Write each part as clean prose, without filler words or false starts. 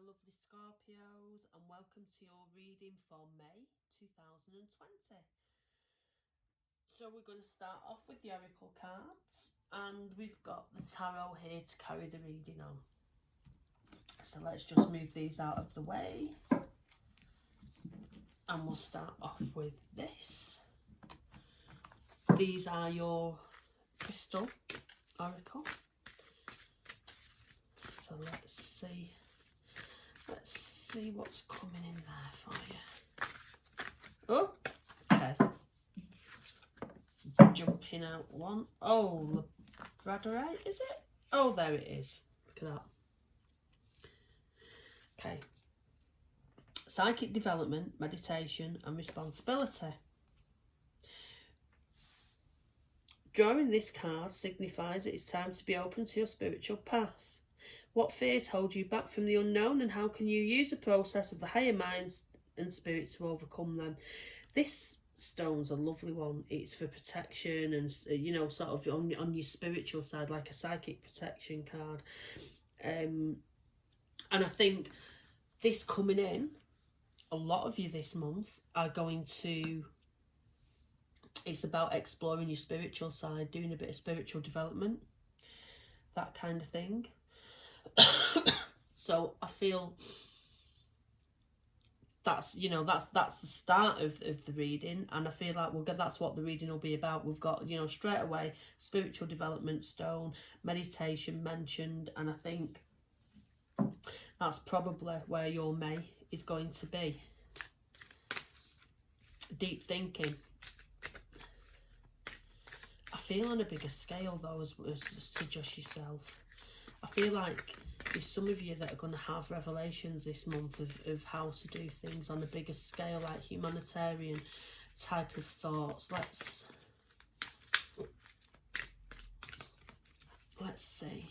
lovely Scorpios, and welcome to your reading for May 2020. So we're going to start off with the Oracle cards, and we've got the tarot here to carry the reading on. So let's just move these out of the way, and we'll start off with this. These are your crystal oracle. So let's see what's coming in there for you. Oh, okay. Jumping out one. Oh, Labradorite, is it? Oh, there it is. Look at that. Okay. Psychic development, meditation, and responsibility. Drawing this card signifies that it's time to be open to your spiritual path. What fears hold you back from the unknown, and how can you use the process of the higher minds and spirits to overcome them? This stone's a lovely one. It's for protection and, you know, sort of on your spiritual side, like a psychic protection card. And I think this coming in, a lot of you this month are going to, it's about exploring your spiritual side, doing a bit of spiritual development, that kind of thing. So I feel that's, you know, that's the start of the reading, and I feel like that's what the reading will be about. We've got, you know, straight away spiritual development stone, meditation mentioned, and I think that's probably where your May is going to be. Deep thinking. I feel on a bigger scale though, as to just yourself. I feel like there's some of you that are going to have revelations this month of how to do things on a bigger scale, like humanitarian type of thoughts. Let's see.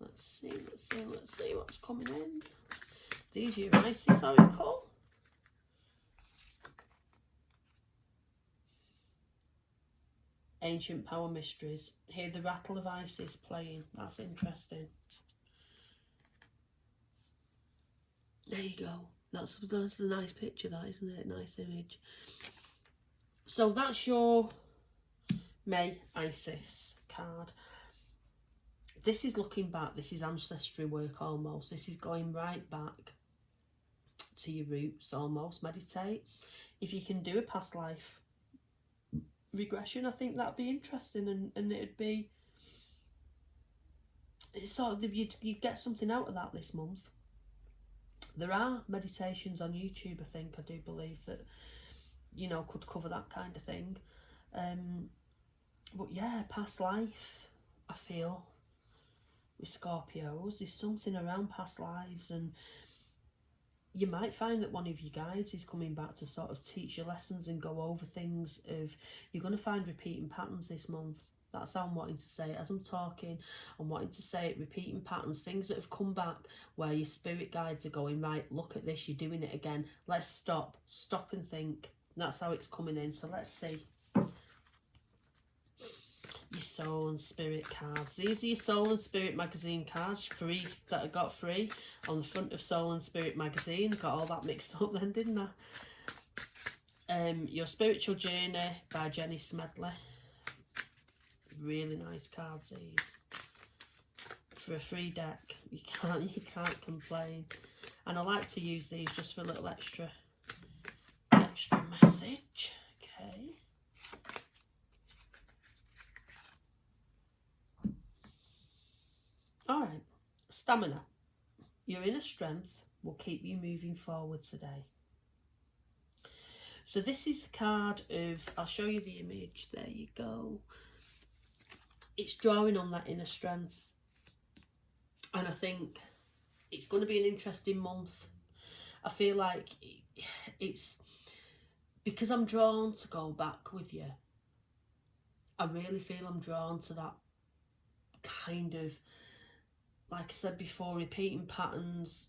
Let's see what's coming in. These are your Isis oracle. Ancient power mysteries. Hear the rattle of Isis playing. That's interesting. There you go. That's a nice picture, that, isn't it? Nice image. So that's your May Isis card. This is looking back. This is ancestry work almost. This is going right back to your roots almost. Meditate. If you can do a past life regression, I think that'd be interesting, and it'd be, it's sort of, you get something out of that this month. There are meditations on YouTube, I do believe, that, you know, could cover that kind of thing. But yeah, past life, I feel with Scorpios, there's something around past lives, and you might find that one of your guides is coming back to sort of teach you lessons and go over things. You're going to find repeating patterns this month. That's how I'm wanting to say it. As I'm talking, I'm wanting to say it, repeating patterns, things that have come back where your spirit guides are going, right, look at this, you're doing it again. Let's stop and think. That's how it's coming in. So let's see. Your soul and spirit cards. These are your soul and spirit magazine cards, free, that I got free on the front of Soul and Spirit magazine. Got all that mixed up then, didn't I? Your Spiritual Journey by Jenny Smedley. Really nice cards, these. For a free deck, you can't complain. And I like to use these just for a little extra message. Okay. All right, stamina. Your inner strength will keep you moving forward today. So this is the card of, I'll show you the image. There you go. It's drawing on that inner strength. And I think it's going to be an interesting month. I feel like it's, because I'm drawn to go back with you. I really feel I'm drawn to that kind of, like I said before, repeating patterns.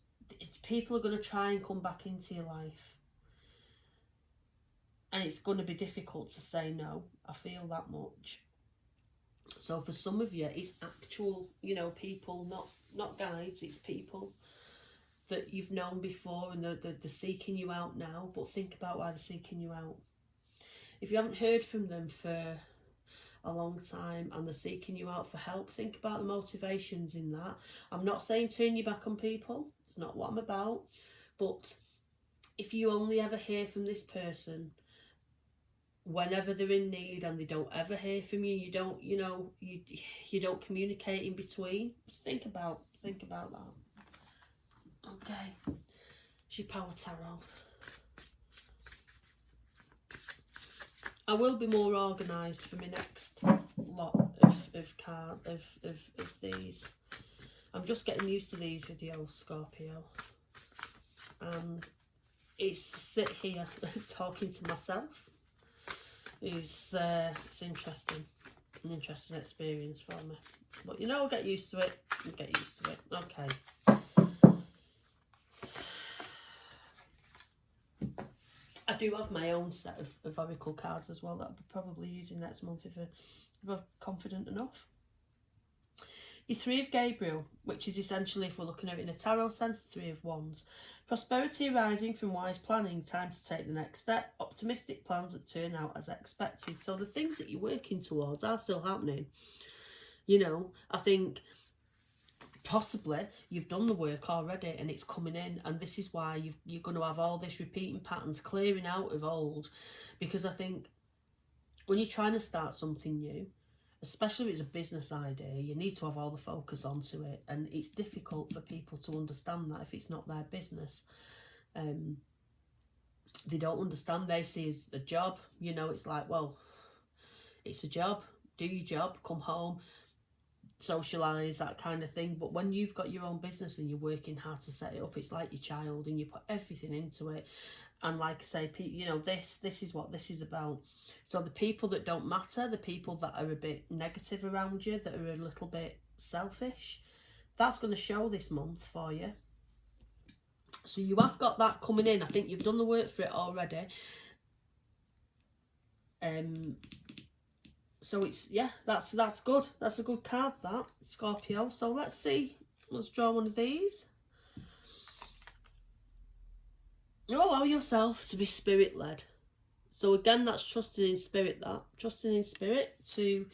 People are going to try and come back into your life. And it's going to be difficult to say no. I feel that much. So for some of you, it's actual, you know, people, not guides, it's people that you've known before, and they're seeking you out now. But think about why they're seeking you out. If you haven't heard from them for a long time and they're seeking you out for help, think about the motivations in that. I'm not saying turn your back on people, it's not what I'm about, but if you only ever hear from this person whenever they're in need and they don't ever hear from you, you don't, you know, you don't communicate in between, just think about that. Okay, it's your power tarot. I will be more organised for my next lot of these. I'm just getting used to these videos, Scorpio. It's to sit here talking to myself is it's interesting, an interesting experience for me. But you know, I'll get used to it. Okay. I do have my own set of oracle cards as well that I'll be probably using next month if I'm confident enough. Your Three of Gabriel, which is essentially, if we're looking at it in a tarot sense, the Three of Wands. Prosperity arising from wise planning, time to take the next step, optimistic plans that turn out as expected. So the things that you're working towards are still happening. You know, I think possibly you've done the work already and it's coming in, and this is why you're going to have all this repeating patterns, clearing out of old, because I think when you're trying to start something new, especially if it's a business idea, you need to have all the focus onto it, and it's difficult for people to understand that if it's not their business. They don't understand, they see it as a job, you know, it's like, well, it's a job, do your job, come home, socialise, that kind of thing. But when you've got your own business and you're working hard to set it up, it's like your child and you put everything into it. And like I say, you know, this is what this is about. So the people that don't matter, the people that are a bit negative around you, that are a little bit selfish, that's going to show this month for you. So you have got that coming in. I think you've done the work for it already. So it's, yeah, that's good. That's a good card, that, Scorpio. So let's see. Let's draw one of these. You allow yourself to be spirit-led. So again, that's trusting in spirit, that. Trusting in spirit to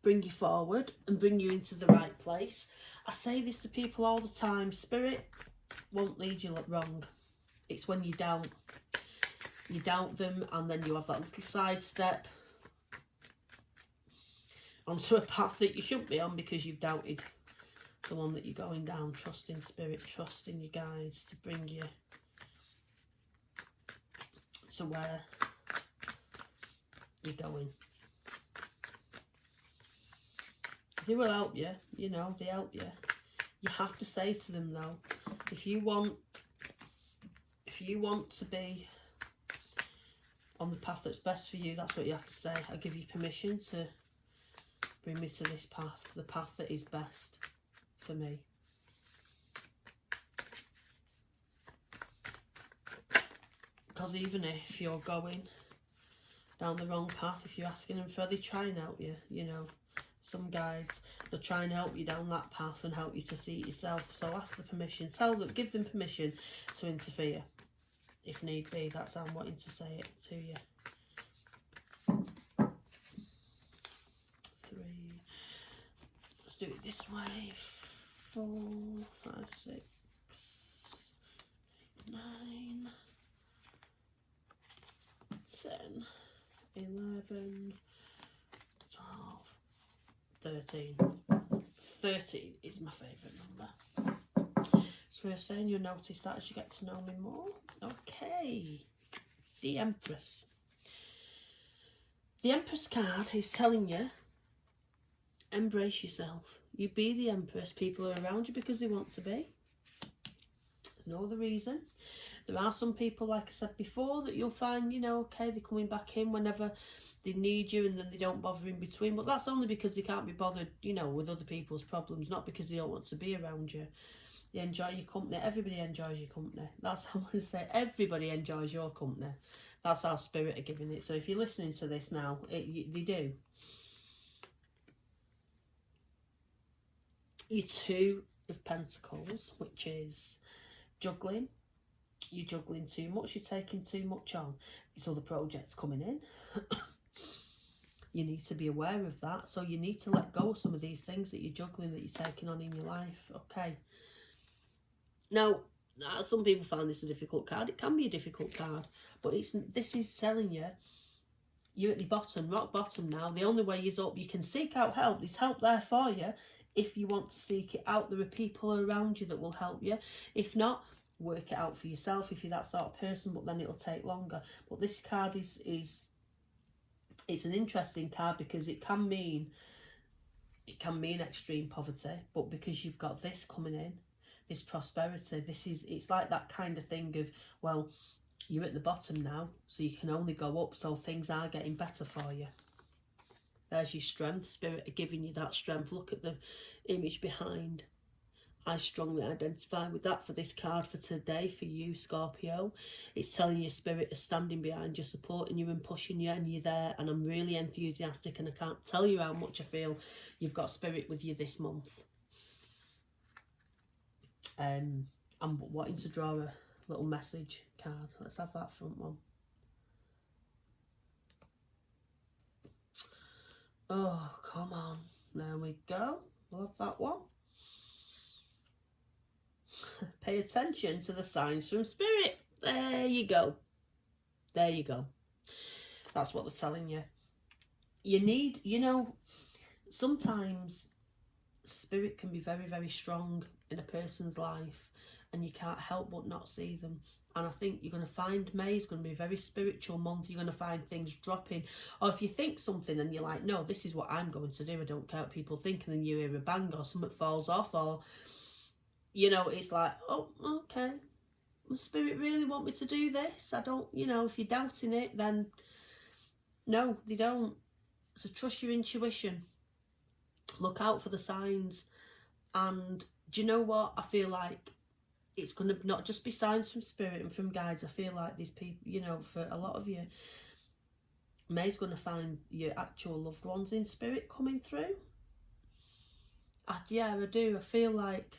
bring you forward and bring you into the right place. I say this to people all the time. Spirit won't lead you wrong. It's when you doubt. You doubt them, and then you have that little sidestep onto a path that you shouldn't be on because you've doubted the one that you're going down. Trust in spirit, trust in your guides to bring you to where you're going. They will help you, you know, they help you. You have to say to them though, if you want to be on the path that's best for you, that's what you have to say. I give you permission to bring me to this path, the path that is best for me. Because even if you're going down the wrong path, if you're asking them for, they try and help you, you know. Some guides, they'll try and help you down that path and help you to see it yourself. So ask the permission, tell them, give them permission to interfere if need be. That's how I'm wanting to say it to you. 3, let's do it this way. 4, 5, 6, 9, 10, 11, 12, 13. 13 is my favourite number. So we're saying you'll notice that as you get to know me more. Okay. The Empress. The Empress card is telling you, embrace yourself. You be the Empress. People are around you because they want to be. There's no other reason. There are some people, like I said before, that you'll find, you know, okay, they're coming back in whenever they need you and then they don't bother in between. But that's only because they can't be bothered, you know, with other people's problems, not because they don't want to be around you. They enjoy your company. Everybody enjoys your company. That's how I want to say. Everybody enjoys your company. That's our spirit are giving it. So if you're listening to this now, they do. your Two of Pentacles, which is juggling. You're juggling too much, you're taking too much on. These other projects coming in. You need to be aware of that. So you need to let go of some of these things that you're juggling, that you're taking on in your life. Okay. Now, some people find this a difficult card. It can be a difficult card, but this is telling you you're at the bottom, rock bottom now. The only way is up. You can seek out help. There's help there for you. If you want to seek it out, there are people around you that will help you. If not, work it out for yourself if you're that sort of person, but then it'll take longer. But this card is it's an interesting card because it can mean extreme poverty, but because you've got this coming in, this prosperity, it's like that kind of thing of, well, you're at the bottom now, so you can only go up, so things are getting better for you. There's your strength. Spirit are giving you that strength. Look at the image behind. I strongly identify with that for this card for today, for you, Scorpio. It's telling you Spirit is standing behind you, supporting you and pushing you, and you're there. And I'm really enthusiastic, and I can't tell you how much I feel you've got Spirit with you this month. I'm wanting to draw a little message card. Let's have that front one. Oh, come on. There we go. We'll have that one. Pay attention to the signs from Spirit. There you go. There you go. That's what they're telling you. You need, sometimes Spirit can be very, very strong in a person's life, and you can't help but not see them. And I think you're going to find May is going to be a very spiritual month. You're going to find things dropping. Or if you think something and you're like, no, this is what I'm going to do, I don't care what people think, and then you hear a bang or something falls off, or, it's like, oh, okay, does Spirit really want me to do this? I don't, if you're doubting it, then no, they don't. So trust your intuition. Look out for the signs. And do you know what? I feel like it's going to not just be signs from Spirit and from guides. I feel like these people, for a lot of you, May's going to find your actual loved ones in Spirit coming through. Yeah, I do. I feel like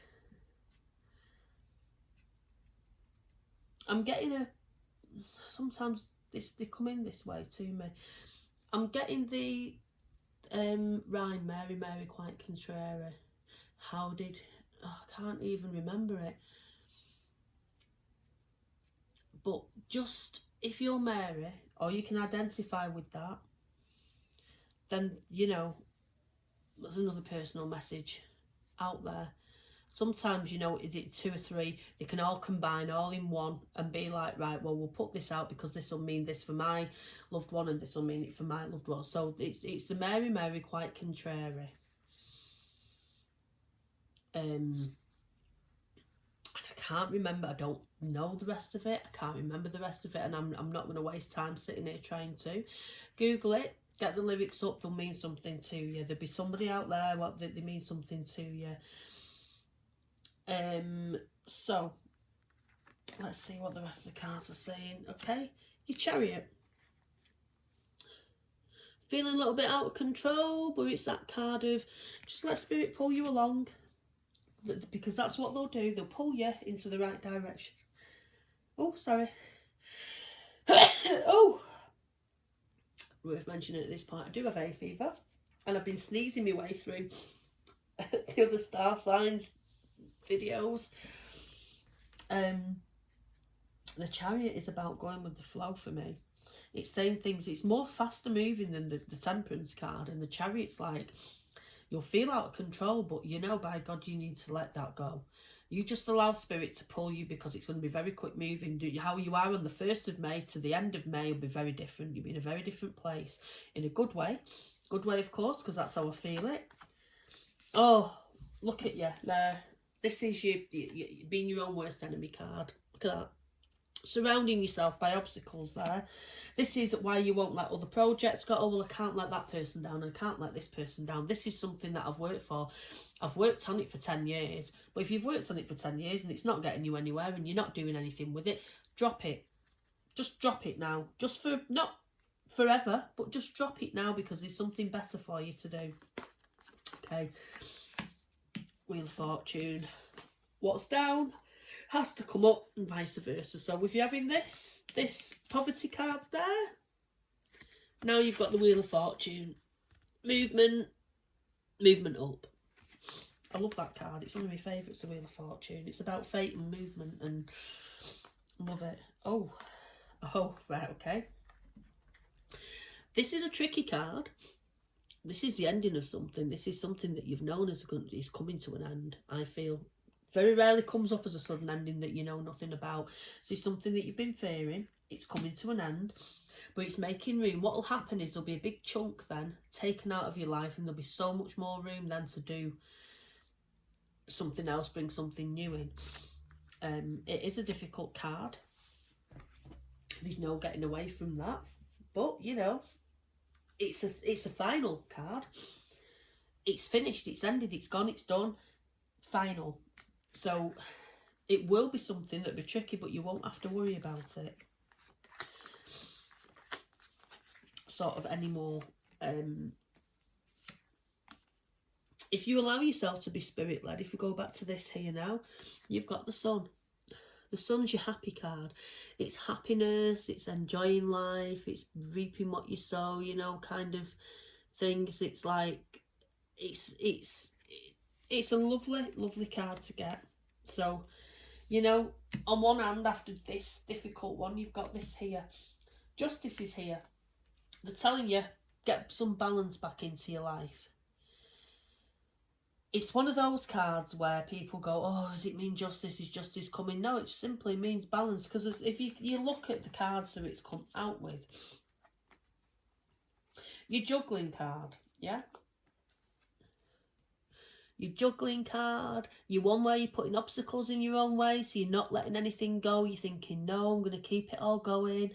I'm getting sometimes they come in this way to me. I'm getting the rhyme, Mary, Mary, quite contrary. I can't even remember it. But just, if you're Mary, or you can identify with that, then, there's another personal message out there. Sometimes, two or three, they can all combine all in one and be like, right, well, we'll put this out because this will mean this for my loved one and this will mean it for my loved one. So it's the Mary, Mary, quite contrary. And I can't remember, I don't know the rest of it. I can't remember the rest of it, and I'm not going to waste time sitting here trying to. Google it, get the lyrics up, they'll mean something to you. There'll be somebody out there, they mean something to you. So let's see what the rest of the cards are saying. Okay, your Chariot. Feeling a little bit out of control, but it's that card of just let Spirit pull you along, because that's what they'll do. They'll pull you into the right direction. Oh, sorry. Oh, worth mentioning at this point, I do have hay fever, and I've been sneezing my way through the other star signs videos. The Chariot is about going with the flow for me. It's saying things, it's more faster moving than the Temperance card, and the Chariot's like, you'll feel out of control, but by God, you need to let that go. You just allow Spirit to pull you, because it's going to be very quick moving. How you are on the 1st of May to the end of May will be very different. You'll be in a very different place, in a good way. Good way, of course, because that's how I feel it. Oh, look at you there. This is you being your own worst enemy card. Look at that. Surrounding yourself by obstacles there. This is why you won't let other projects go. Oh, well, I can't let that person down, and I can't let this person down. This is something that I've worked for. I've worked on it for 10 years. But if you've worked on it for 10 years and it's not getting you anywhere and you're not doing anything with it, drop it. Just drop it now. Just for, not forever, but just drop it now, because there's something better for you to do. Okay. Wheel of Fortune. What's down has to come up and vice versa. So if you're having this poverty card there, now you've got the Wheel of Fortune. Movement up. I love that card. It's one of my favourites, the Wheel of Fortune. It's about fate and movement, and love it. Oh, right, okay. This is a tricky card. This is the ending of something. This is something that you've known is coming to an end, I feel. Very rarely comes up as a sudden ending that you know nothing about. So it's something that you've been fearing. It's coming to an end, but it's making room. What will happen is there'll be a big chunk then taken out of your life, and there'll be so much more room then to do something else, bring something new in. It is a difficult card. There's no getting away from that. But, you know, it's a final card. It's finished, it's ended, it's gone, it's done. Final. So it will be something that'll be tricky, but you won't have to worry about it sort of anymore. If you allow yourself to be spirit-led, if you go back to this here now, you've got the Sun. The Sun's your happy card. It's happiness, it's enjoying life, it's reaping what you sow, you know, kind of things. It's like, it's a lovely card to get. So, you know, on one hand, after this difficult one, you've got this here. Justice is here. They're telling you, get some balance back into your life. It's one of those cards where people go, oh, does it mean justice? Is justice coming? No, it simply means balance. Because if you look at the cards that it's come out with, your juggling card, yeah? Your juggling card, your one where you're putting obstacles in your own way, so you're not letting anything go. You're thinking, no, I'm going to keep it all going.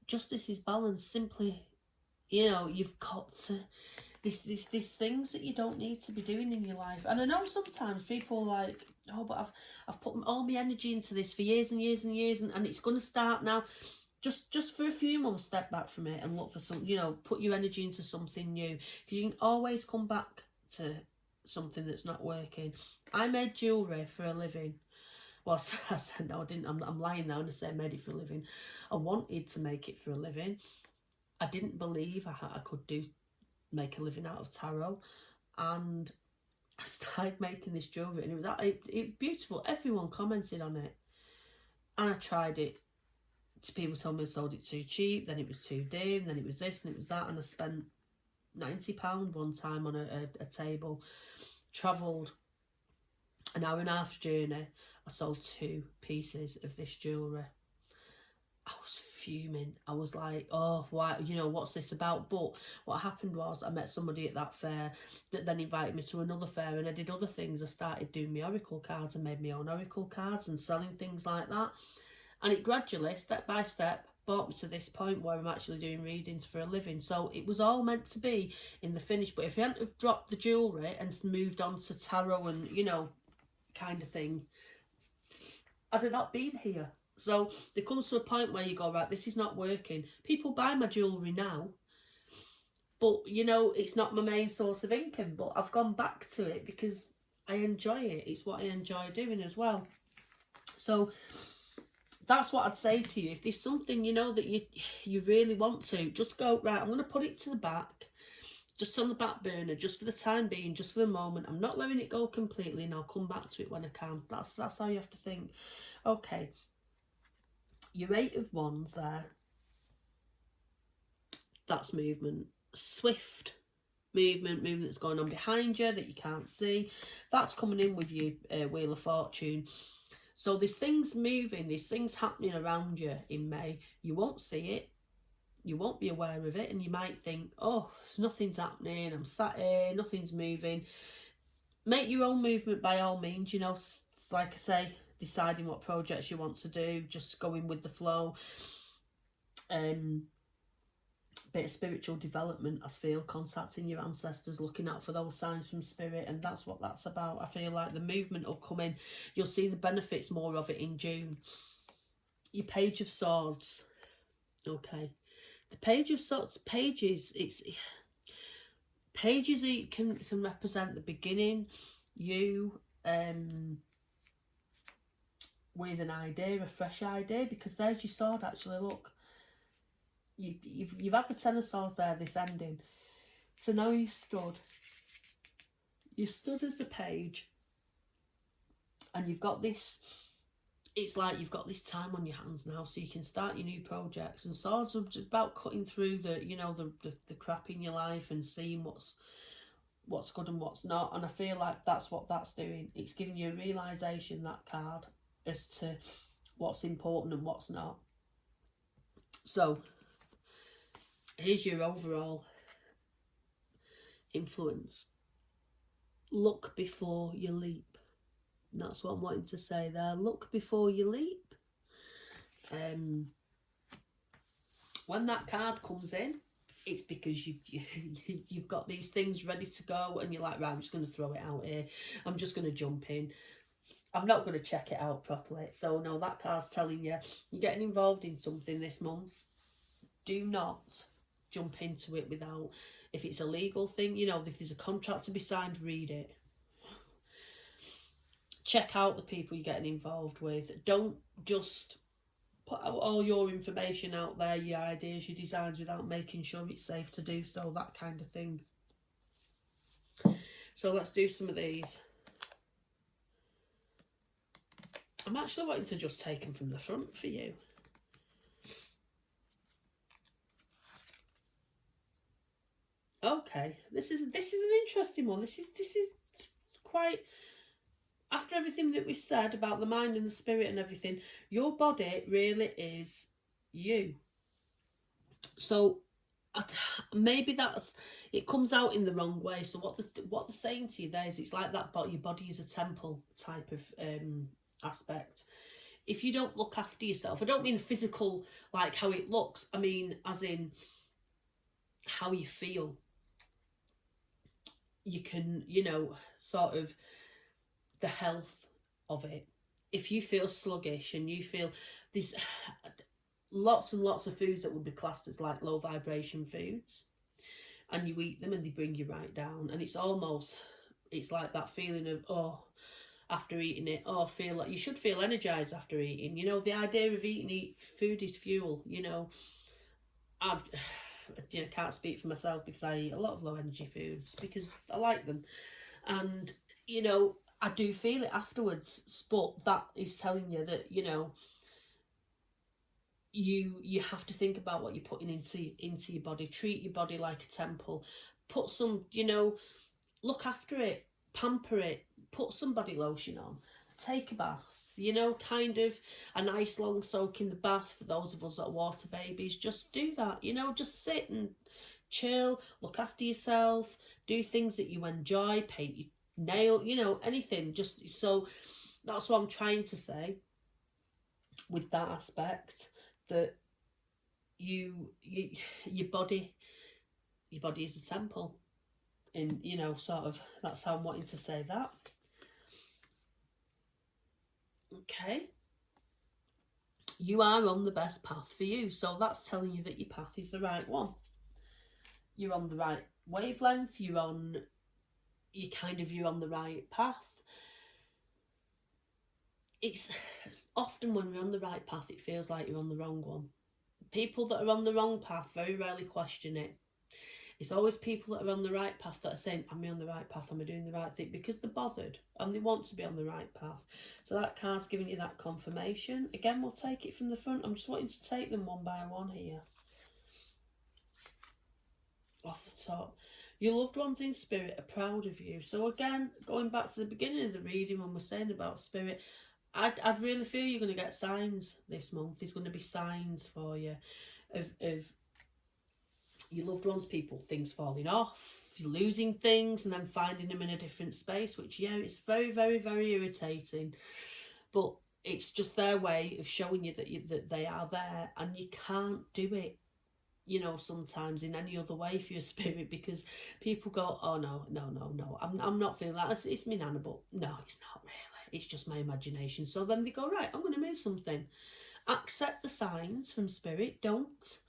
Justice is balance. Simply, you know, you've got to... These things that you don't need to be doing in your life. And I know sometimes people are like, oh, but I've put all my energy into this for years and years and years, and it's going to start now. Just for a few months, step back from it and look for some, you know, put your energy into something new. Because you can always come back to something that's not working. I made jewellery for a living. Well, I said, no, I didn't. I'm lying now and I say I made it for a living. I wanted to make it for a living. I didn't believe I could make a living out of tarot, and I started making this jewellery, and it was beautiful. Everyone commented on it, and I tried it. People told me I sold it too cheap, then it was too dear, and then it was this and it was that, and I spent £90 one time on a table. Travelled an hour and a half journey. I sold 2 pieces of this jewellery. I was fuming. I was like, oh, why, you know, what's this about? But what happened was I met somebody at that fair that then invited me to another fair, and I did other things. I started doing my oracle cards and made my own oracle cards and selling things like that. And it gradually, step by step, brought me to this point where I'm actually doing readings for a living. So it was all meant to be in the finish. But if you hadn't have dropped the jewellery and moved on to tarot and, you know, kind of thing, I'd have not been here. So there comes to a point where you go, right, this is not working. People buy my jewellery now, but, you know, it's not my main source of income. But I've gone back to it because I enjoy it. It's what I enjoy doing as well. So that's what I'd say to you. If there's something, you know, that you really want to, just go, right, I'm going to put it to the back, just on the back burner, just for the time being, just for the moment. I'm not letting it go completely, and I'll come back to it when I can. That's how you have to think. Okay. Your 8 of Wands there, that's movement. Swift movement that's going on behind you that you can't see. That's coming in with your Wheel of Fortune. So there's things moving, there's things happening around you in May. You won't see it, you won't be aware of it, and you might think, oh, nothing's happening, I'm sat here, nothing's moving. Make your own movement by all means, you know, like I say, deciding what projects you want to do, just going with the flow. Bit of spiritual development, I feel, contacting your ancestors, looking out for those signs from spirit, and that's what that's about. I feel like the movement will come in. You'll see the benefits more of it in June. Your Page of Swords. Okay. The Page of Swords, pages can represent the beginning. you with an idea, a fresh idea, because there's your sword. Actually, look, you've had the Ten of Swords there, this ending. So now you stood as a page, and you've got this. It's like you've got this time on your hands now, so you can start your new projects. And swords are about cutting through the, you know, the crap in your life and seeing what's good and what's not. And I feel like that's what that's doing. It's giving you a realisation, that card, as to what's important and what's not. So here's your overall influence. Look before you leap. And that's what I'm wanting to say there. Look before you leap. When that card comes in, it's because you've got these things ready to go, and you're like, right, I'm just going to throw it out here. I'm just going to jump in. I'm not going to check it out properly. So no, that card's telling you you're getting involved in something this month. Do not jump into it without, if it's a legal thing, you know, if there's a contract to be signed, read it. Check out the people you're getting involved with. Don't just put out all your information out there, your ideas, your designs, without making sure it's safe to do so, that kind of thing. So let's do some of these. I'm actually wanting to just take them from the front for you. Okay, this is an interesting one. This is quite, after everything that we said about the mind and the spirit and everything, your body really is you. So maybe it comes out in the wrong way. So what they're saying to you there is, it's like that, but your body is a temple type of aspect. If you don't look after yourself, I don't mean physical, like how it looks, I mean as in how you feel. You can, you know, sort of the health of it. If you feel sluggish and you feel there's lots and lots of foods that would be classed as like low vibration foods, and you eat them and they bring you right down, and it's like that feeling of, oh, after eating it, oh, feel like you should feel energized after eating. You know, the idea of eating food is fuel. You know, can't speak for myself because I eat a lot of low energy foods because I like them, and you know, I do feel it afterwards. But that is telling you that, you know, you have to think about what you're putting into your body. Treat your body like a temple. Put some, you know, look after it, pamper it, put some body lotion on, take a bath, you know, kind of a nice long soak in the bath. For those of us that are water babies, just do that, you know, just sit and chill, look after yourself, do things that you enjoy, paint your nail, you know, anything. Just so that's what I'm trying to say with that aspect, that your body is a temple. And, you know, sort of, that's how I'm wanting to say that. Okay. You are on the best path for you. So that's telling you that your path is the right one. You're on the right wavelength. You're on the right path. It's often when we're on the right path, it feels like you're on the wrong one. People that are on the wrong path very rarely question it. It's always people that are on the right path that are saying, am I on the right path? Am I doing the right thing? Because they're bothered and they want to be on the right path. So that card's giving you that confirmation. Again, we'll take it from the front. I'm just wanting to take them one by one here. Off the top. Your loved ones in spirit are proud of you. So again, going back to the beginning of the reading when we're saying about spirit, I'd really feel you're going to get signs this month. There's going to be signs for you of your loved ones, people, things falling off, losing things and then finding them in a different space, which, yeah, it's very, very, very irritating. But it's just their way of showing you that they are there, and you can't do it, you know, sometimes in any other way for your spirit, because people go, oh, no, I'm not feeling that. It's me nana, but no, it's not really. It's just my imagination. So then they go, right, I'm going to move something. Accept the signs from spirit. Don't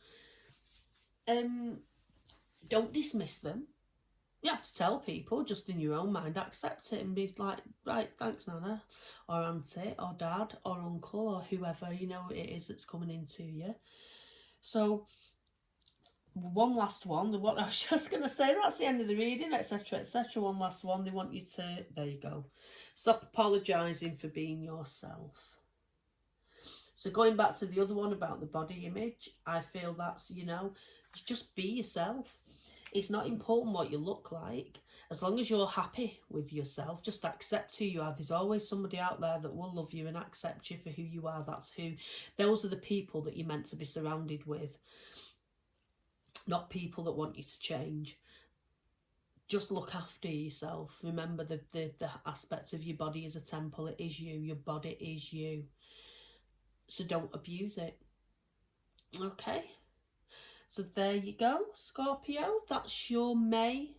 dismiss them. You have to tell people just in your own mind, accept it and be like, right, thanks Nana, or auntie, or dad, or uncle, or whoever, you know, it is that's coming into you. So one last one, what I was just going to say, that's the end of the reading, etc, etc. One last one, they want you to, there you go, stop apologising for being yourself. So going back to the other one about the body image, I feel that's, you know, just be yourself. It's not important what you look like. As long as you're happy with yourself, just accept who you are. There's always somebody out there that will love you and accept you for who you are. Those are the people that you're meant to be surrounded with, not people that want you to change. Just look after yourself. Remember the aspects of your body as a temple. It is you. Your body is you. So don't abuse it. Okay. So there you go, Scorpio. That's your May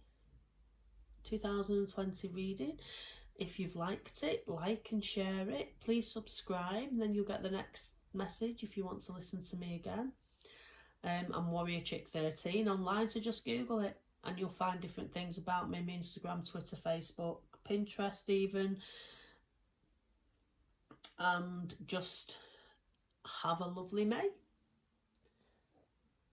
2020 reading. If you've liked it, like and share it. Please subscribe, and then you'll get the next message if you want to listen to me again. I'm Warrior Chick 13 online, so just Google it and you'll find different things about me. My Instagram, Twitter, Facebook, Pinterest even. And just have a lovely May.